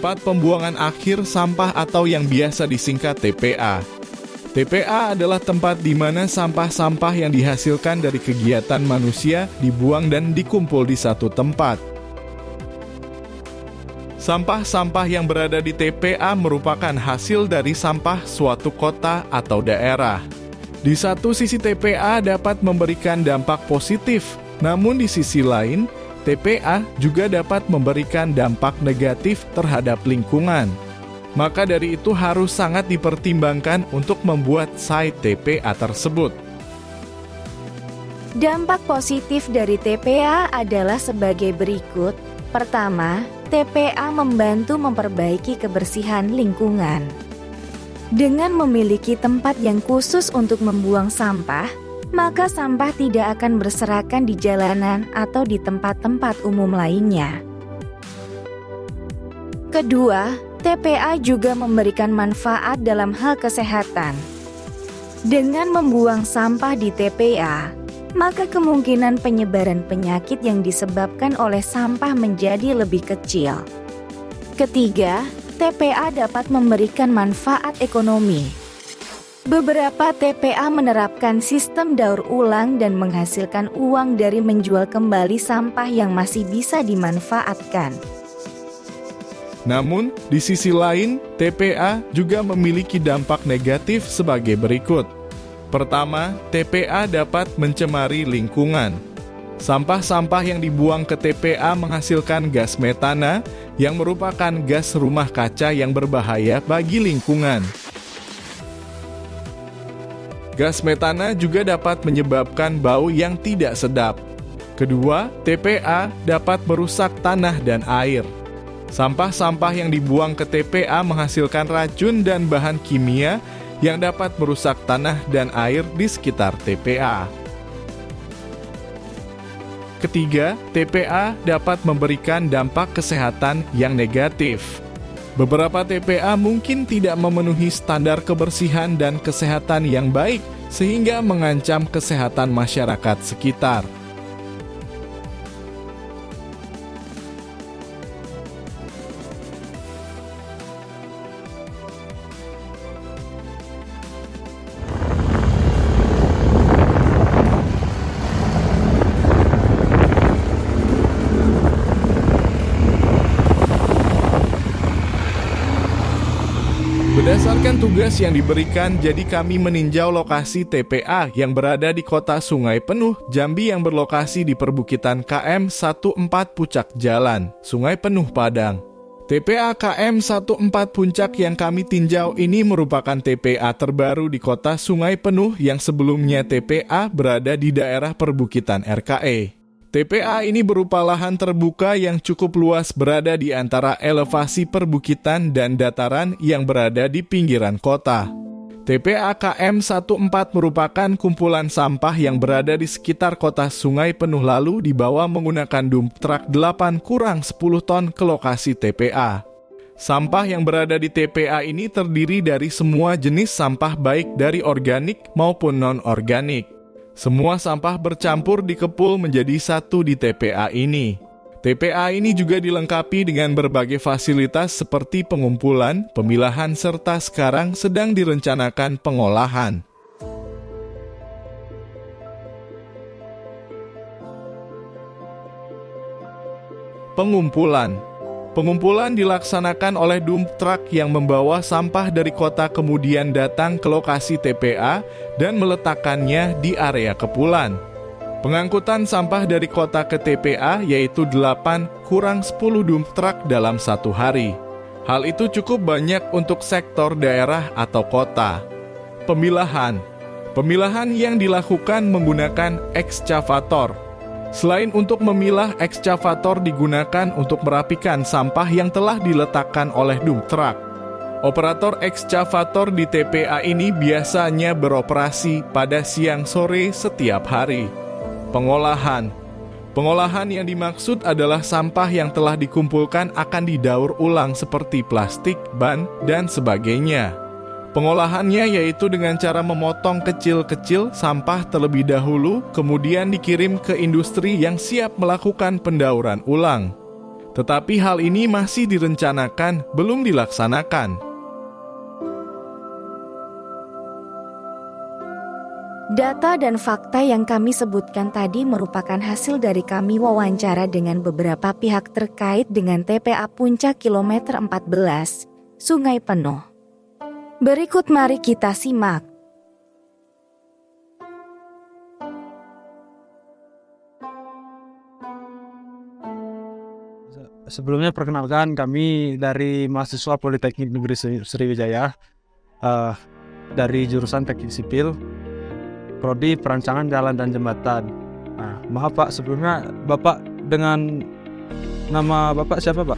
Tempat pembuangan akhir sampah atau yang biasa disingkat TPA. TPA adalah tempat di mana sampah-sampah yang dihasilkan dari kegiatan manusia dibuang dan dikumpul di satu tempat. Sampah-sampah yang berada di TPA merupakan hasil dari sampah suatu kota atau daerah. Di satu sisi TPA dapat memberikan dampak positif, namun di sisi lain, TPA juga dapat memberikan dampak negatif terhadap lingkungan. Maka dari itu harus sangat dipertimbangkan untuk membuat site TPA tersebut. Dampak positif dari TPA adalah sebagai berikut. Pertama, TPA membantu memperbaiki kebersihan lingkungan. Dengan memiliki tempat yang khusus untuk membuang sampah, maka sampah tidak akan berserakan di jalanan atau di tempat-tempat umum lainnya. Kedua, TPA juga memberikan manfaat dalam hal kesehatan. Dengan membuang sampah di TPA, maka kemungkinan penyebaran penyakit yang disebabkan oleh sampah menjadi lebih kecil. Ketiga, TPA dapat memberikan manfaat ekonomi. Beberapa TPA menerapkan sistem daur ulang dan menghasilkan uang dari menjual kembali sampah yang masih bisa dimanfaatkan. Namun, di sisi lain, TPA juga memiliki dampak negatif sebagai berikut. Pertama, TPA dapat mencemari lingkungan. Sampah-sampah yang dibuang ke TPA menghasilkan gas metana yang merupakan gas rumah kaca yang berbahaya bagi lingkungan. Gas metana juga dapat menyebabkan bau yang tidak sedap. Kedua, TPA dapat merusak tanah dan air. Sampah-sampah yang dibuang ke TPA menghasilkan racun dan bahan kimia yang dapat merusak tanah dan air di sekitar TPA. Ketiga, TPA dapat memberikan dampak kesehatan yang negatif. Beberapa TPA mungkin tidak memenuhi standar kebersihan dan kesehatan yang baik, sehingga mengancam kesehatan masyarakat sekitar. Berdasarkan tugas yang diberikan, jadi kami meninjau lokasi TPA yang berada di kota Sungai Penuh, Jambi yang berlokasi di perbukitan KM 14 Pucak Jalan, Sungai Penuh Padang. TPA KM 14 Puncak yang kami tinjau ini merupakan TPA terbaru di kota Sungai Penuh yang sebelumnya TPA berada di daerah perbukitan RKE. TPA ini berupa lahan terbuka yang cukup luas berada di antara elevasi perbukitan dan dataran yang berada di pinggiran kota. TPA KM 14 merupakan kumpulan sampah yang berada di sekitar kota Sungai Penuh lalu dibawa menggunakan dump truck 8-10 ton ke lokasi TPA. Sampah yang berada di TPA ini terdiri dari semua jenis sampah baik dari organik maupun non-organik. Semua sampah bercampur dikepul menjadi satu di TPA ini. TPA ini juga dilengkapi dengan berbagai fasilitas seperti pengumpulan, pemilahan, serta sekarang sedang direncanakan pengolahan. Pengumpulan dilaksanakan oleh dump truck yang membawa sampah dari kota kemudian datang ke lokasi TPA dan meletakkannya di area kepulan. Pengangkutan sampah dari kota ke TPA yaitu 8-10 dump truck dalam satu hari. Hal itu cukup banyak untuk sektor daerah atau kota. Pemilahan yang dilakukan menggunakan ekskavator. Selain untuk memilah, ekskavator digunakan untuk merapikan sampah yang telah diletakkan oleh dump truck. Operator ekskavator di TPA ini biasanya beroperasi pada siang sore setiap hari. Pengolahan yang dimaksud adalah sampah yang telah dikumpulkan akan didaur ulang seperti plastik, ban, dan sebagainya. Pengolahannya yaitu dengan cara memotong kecil-kecil sampah terlebih dahulu, kemudian dikirim ke industri yang siap melakukan pendauran ulang. Tetapi hal ini masih direncanakan, belum dilaksanakan. Data dan fakta yang kami sebutkan tadi merupakan hasil dari kami wawancara dengan beberapa pihak terkait dengan TPA Puncak Kilometer 14, Sungai Penuh. Berikut mari kita simak. Sebelumnya perkenalkan, kami dari mahasiswa Politeknik Negeri Sriwijaya, dari jurusan Teknik Sipil, Prodi Perancangan Jalan dan Jembatan. Nah, maaf Pak, sebelumnya Bapak dengan nama Bapak siapa Pak?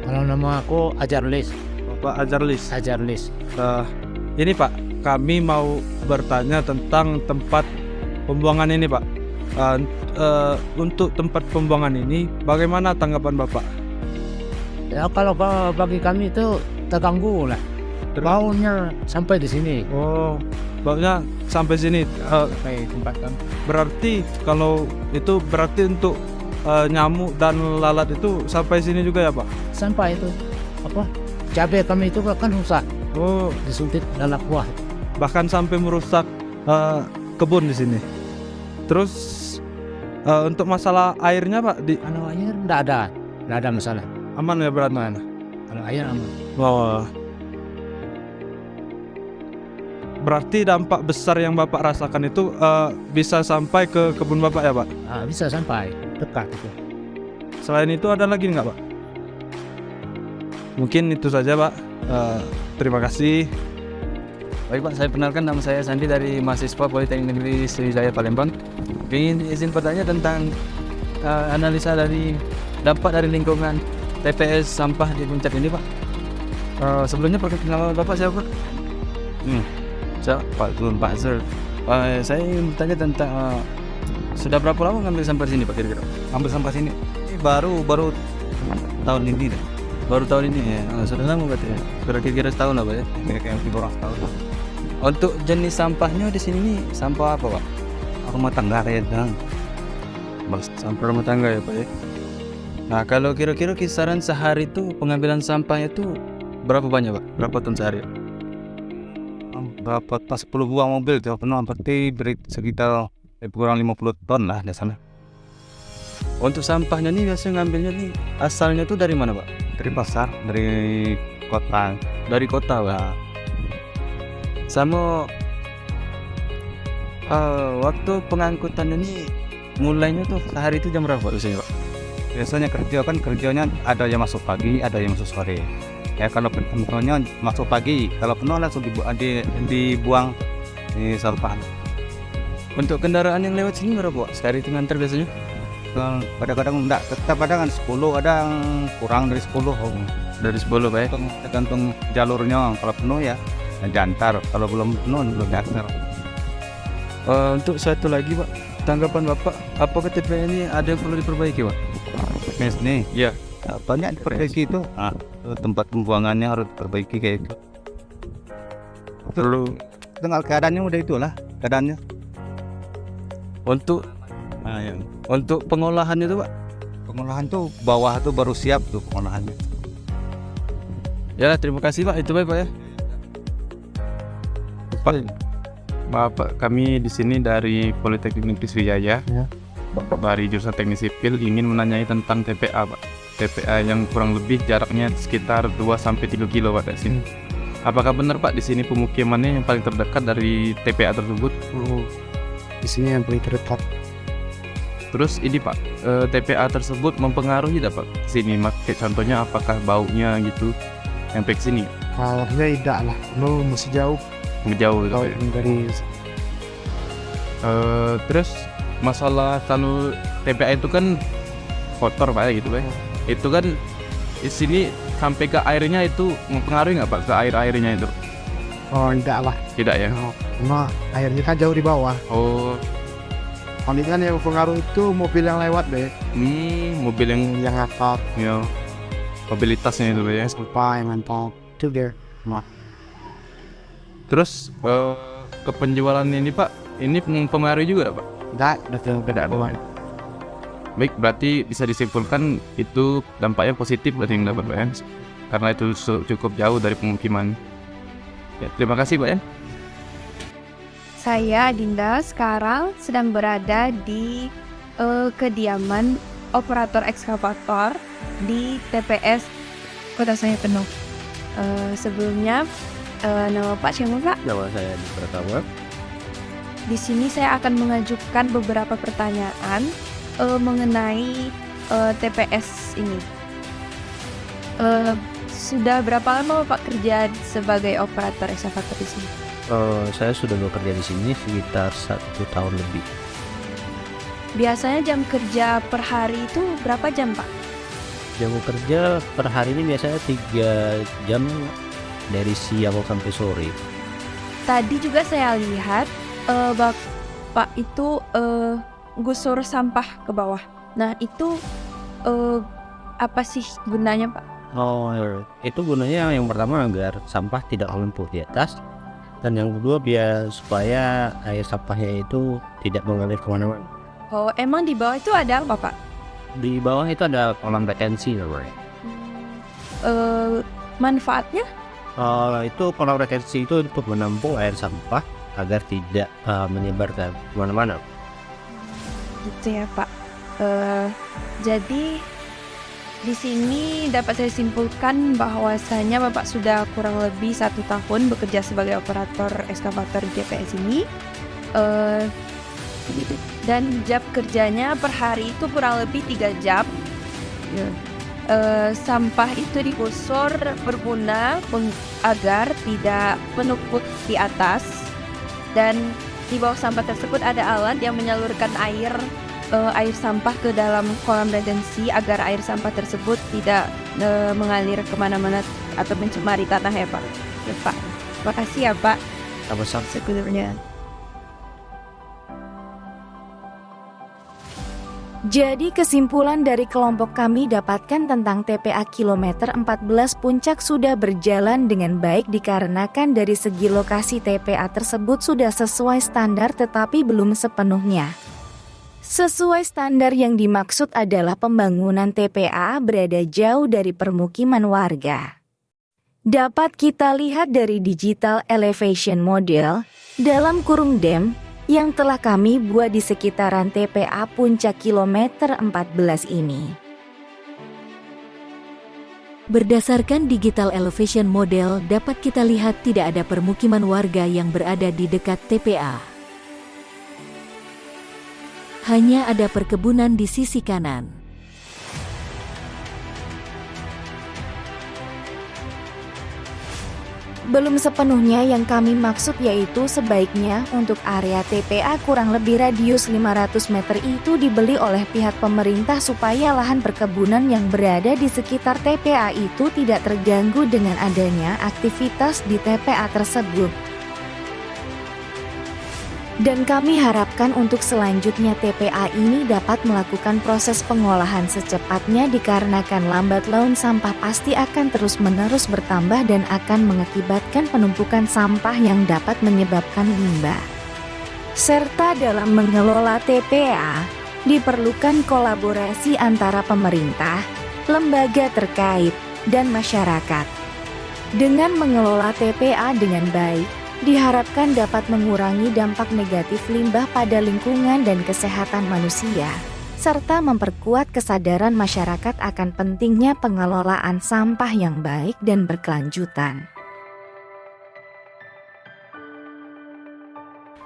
Kalau nama aku Ajarlis. Bapak Ajarlis. Ajarlis. Ini Pak, kami mau bertanya tentang tempat pembuangan ini Pak. Untuk tempat pembuangan ini, bagaimana tanggapan Bapak? Ya kalau bagi kami itu terganggu lah. Baunya sampai di sini. Oh, baunya sampai sini. Sampai tempat kami. Berarti kalau itu berarti untuk nyamuk dan lalat itu sampai sini juga ya Pak? Sampai itu cabai kami itu kan rusak. Oh, Disuntit dalam buah. bahkan sampai merusak kebun di sini. Terus untuk masalah airnya Pak, Kalau air enggak ada masalah. aman ya berarti? Kalau air aman. Oh. Berarti dampak besar yang Bapak rasakan itu bisa sampai ke kebun Bapak ya Pak? Bisa sampai dekat itu. Selain itu ada lagi nggak Pak? Mungkin itu saja Pak. Terima kasih. Baik Pak, saya perkenalkan, nama saya Sandi dari mahasiswa Politeknik Negeri Sriwijaya Palembang. Ingin izin bertanya tentang analisa dari dampak dari lingkungan TPS sampah di Puncak ini Pak. Sebelumnya perkenalkan Bapak siapa Pak? Saya Pak Zul. Saya ingin bertanya tentang sudah berapa lama ngambil sampah di sini Pak kira-kira? Ambil sampah sini baru tahun ini deh. Baru tahun ini ya. Sudah lama berarti ya. Kira-kira setahun lah Pak ya. Kayak kurang setahun. Untuk jenis sampahnya di sini nih sampah apa Pak? Rumah tangga kayak dang. Sampah rumah tangga ya Pak ya. Nah kalau kira-kira kisaran sehari itu pengambilan sampahnya itu berapa banyak Pak? Berapa ton sehari? Berapa pas 10 buah mobil itu penuh berarti beri sekitar kurang 50 ton lah di sana. Untuk sampahnya nih biasanya ngambilnya nih asalnya tuh dari mana Pak? Dari pasar, dari kota. Dari kota Pak. Sama waktu pengangkutannya nih mulainya tuh sehari itu jam berapa biasanya Pak? Biasanya kerjanya ada yang masuk pagi, ada yang masuk sore. Ya kalau penuhnya masuk pagi, kalau penuh langsung dibuang di sampah. Untuk kendaraan yang lewat sini berapa Pak? Sehari itu nganter biasanya? Kadang-kadang enggak, tetap ada kan 10, ada yang kurang dari 10. Dari 10 Pak ya? Tergantung jalurnya, kalau penuh ya diantar, kalau belum penuh belum diantar. Untuk satu lagi Pak, tanggapan Bapak, apakah TPA ini ada yang perlu diperbaiki Pak? Mes nih, Iya. banyak diperbaiki itu. Tempat pembuangannya harus diperbaiki kayak itu. Perlu. Tinggal keadaannya udah itulah keadaannya. Untuk Ya. untuk pengolahannya tuh Pak? Pengolahan tuh bawah tuh baru siap tuh pengolahannya. Ya terima kasih Pak, itu baik Pak ya. Pak, maaf Pak, kami di sini dari Politeknik Negeri Sriwijaya, dari jurusan Teknik Sipil, ingin menanyai tentang TPA Pak. TPA yang kurang lebih jaraknya sekitar 2-3 kilo Pak dari sini. Apakah benar Pak di sini pemukimannya yang paling terdekat dari TPA tersebut? Di sini yang paling terdekat. Terus ini Pak, TPA tersebut mempengaruhi tidak Pak ke sini? Kayak contohnya apakah baunya gitu sampai ke sini? Kalau tidak lah, lo masih jauh. Jauh gitu Pak ya? Dari Terus masalah kalau TPA itu kan kotor Pak ya gitu Pak. Itu kan di sini sampai ke airnya itu mempengaruhi nggak Pak ke airnya itu? enggak lah. Tidak ya? Nah, airnya kan jauh di bawah. Oh, Ini kan yang pengaruh itu mobil yang lewat deh, mobil yang ngangkat ya mobilitasnya itu Pak ya. sampah yang mantap. Itu dia. Terus ke penjualan ini Pak, ini mempengaruhi juga Pak? Enggak ada. Baik, berarti bisa disimpulkan itu dampaknya positif berarti yang dapat Pak ya? Karena itu cukup jauh dari pemukiman. Ya, terima kasih Pak ya. Saya Dinda sekarang sedang berada di kediaman operator ekskavator di TPS Kota Sungai Penuh. Sebelumnya nama Pak siapa Pak? Nama saya Adi Pratama. Di sini saya akan mengajukan beberapa pertanyaan mengenai TPS ini. Sudah berapa lama Pak kerja sebagai operator ekskavator di sini? Saya sudah bekerja di sini sekitar 1 tahun lebih. Biasanya jam kerja per hari itu berapa jam Pak? Jam kerja per hari ini biasanya 3 jam dari siang sampai sore. Tadi juga saya lihat Bapak itu gusur sampah ke bawah. Nah itu apa sih gunanya Pak? Itu gunanya yang pertama agar sampah tidak menumpuk di atas, dan yang kedua biar supaya air sampahnya itu tidak mengalir kemana-mana. Oh emang di bawah itu ada apa Pak? Di bawah itu ada kolam retensi namanya. Manfaatnya? Itu kolam retensi itu untuk menampung air sampah agar tidak menyebar ke kemana-mana. Gitu ya Pak. Jadi di sini dapat saya simpulkan bahwasanya Bapak sudah kurang lebih 1 tahun bekerja sebagai operator ekskavator di TPS ini. Dan jam kerjanya per hari itu kurang lebih 3 jam. Sampah itu digusur berguna agar tidak menumpuk di atas, dan di bawah sampah tersebut ada alat yang menyalurkan air sampah ke dalam kolam retensi agar air sampah tersebut tidak mengalir kemana-mana atau mencemari tanah ya Pak. Ya Pak, terima kasih ya Pak. Sama-sama. Sebenarnya. Jadi kesimpulan dari kelompok kami dapatkan tentang TPA kilometer 14 Puncak sudah berjalan dengan baik dikarenakan dari segi lokasi TPA tersebut sudah sesuai standar tetapi belum sepenuhnya. Sesuai standar yang dimaksud adalah pembangunan TPA berada jauh dari permukiman warga. Dapat kita lihat dari digital elevation model dalam kurung DEM yang telah kami buat di sekitaran TPA Puncak kilometer 14 ini. Berdasarkan digital elevation model dapat kita lihat tidak ada permukiman warga yang berada di dekat TPA. Hanya ada perkebunan di sisi kanan. Belum sepenuhnya yang kami maksud, yaitu sebaiknya untuk area TPA kurang lebih radius 500 meter itu dibeli oleh pihak pemerintah supaya lahan perkebunan yang berada di sekitar TPA itu tidak terganggu dengan adanya aktivitas di TPA tersebut. Dan kami harapkan untuk selanjutnya TPA ini dapat melakukan proses pengolahan secepatnya dikarenakan lambat laun sampah pasti akan terus-menerus bertambah dan akan mengakibatkan penumpukan sampah yang dapat menyebabkan limbah. Serta dalam mengelola TPA, diperlukan kolaborasi antara pemerintah, lembaga terkait, dan masyarakat. Dengan mengelola TPA dengan baik, diharapkan dapat mengurangi dampak negatif limbah pada lingkungan dan kesehatan manusia, serta memperkuat kesadaran masyarakat akan pentingnya pengelolaan sampah yang baik dan berkelanjutan.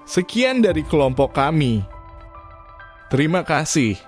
Sekian dari kelompok kami. Terima kasih.